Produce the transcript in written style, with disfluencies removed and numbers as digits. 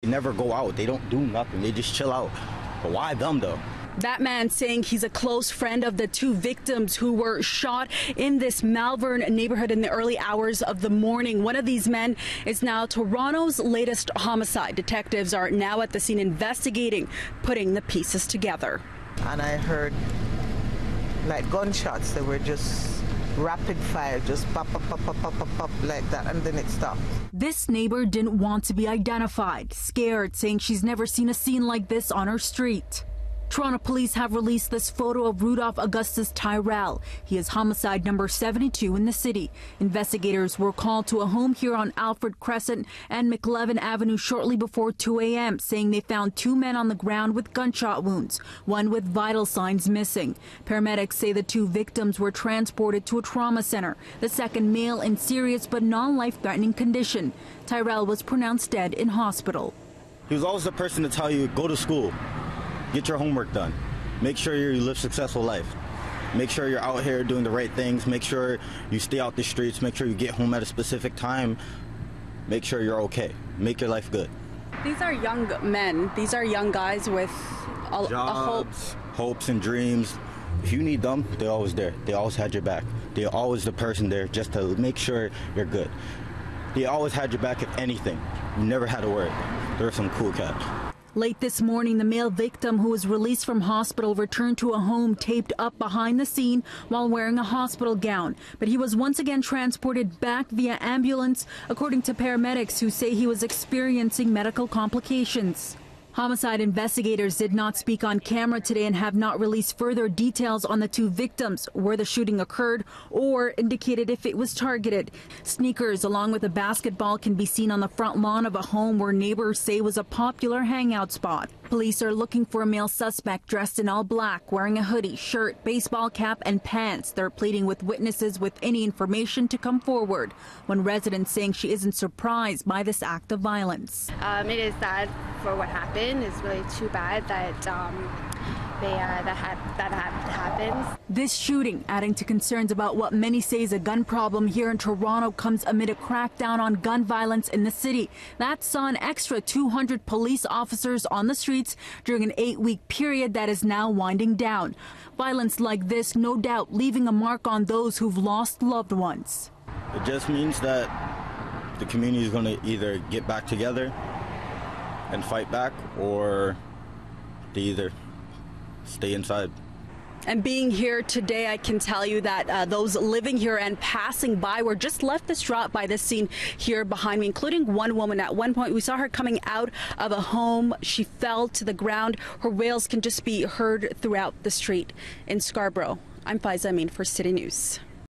They never go out. They don't do nothing. They just chill out. But why them though? That man saying he's a close friend of the two victims who were shot in this Malvern neighborhood in the early hours of the morning. One of these men is now Toronto's latest homicide. Detectives are now at the scene investigating, putting the pieces together. And I heard like gunshots. They were just rapid fire, just pop, pop, pop, pop, pop, pop, pop, like that, and then it stopped. This neighbor didn't want to be identified, scared, saying she's never seen a scene like this on her street. Toronto police have released this photo of Rudolph Augustus Tyrell. He is homicide number 72 in the city. Investigators were called to a home here on Alfred Crescent and McLevin Avenue shortly before 2 a.m., saying they found two men on the ground with gunshot wounds, one with vital signs missing. Paramedics say the two victims were transported to a trauma center, the second male in serious but non-life-threatening condition. Tyrell was pronounced dead in hospital. He was always the person to tell you, go to school. Get your homework done. Make sure you live a successful life. Make sure you're out here doing the right things. Make sure you stay out the streets. Make sure you get home at a specific time. Make sure you're okay. Make your life good. These are young men. These are young guys with a hope. Hopes and dreams. If you need them, they're always there. They always had your back. They're always the person there just to make sure you're good. They always had your back if anything. You never had to worry. There were some cool cats. Late this morning, the male victim who was released from hospital returned to a home taped up behind the scene while wearing a hospital gown. But he was once again transported back via ambulance, according to paramedics who say he was experiencing medical complications. Homicide investigators did not speak on camera today and have not released further details on the two victims, where the shooting occurred, or indicated if it was targeted. Sneakers along with a basketball can be seen on the front lawn of a home where neighbors say was a popular hangout spot. Police are looking for a male suspect dressed in all black, wearing a hoodie, shirt, baseball cap and pants. They're pleading with witnesses with any information to come forward. One resident saying she isn't surprised by this act of violence. It is sad for what happened. It's really too bad that that happens. This shooting, adding to concerns about what many say is a gun problem here in Toronto, comes amid a crackdown on gun violence in the city. That saw an extra 200 police officers on the streets during an 8-week period that is now winding down. Violence like this, no doubt, leaving a mark on those who've lost loved ones. It just means that the community is going to either get back together and fight back, or they either stay inside. And being here today, I can tell you that those living here and passing by were just left distraught by this scene here behind me, including one woman. At one point, we saw her coming out of a home. She fell to the ground. Her wails can just be heard throughout the street in Scarborough. I'm Faiza Amin for City News.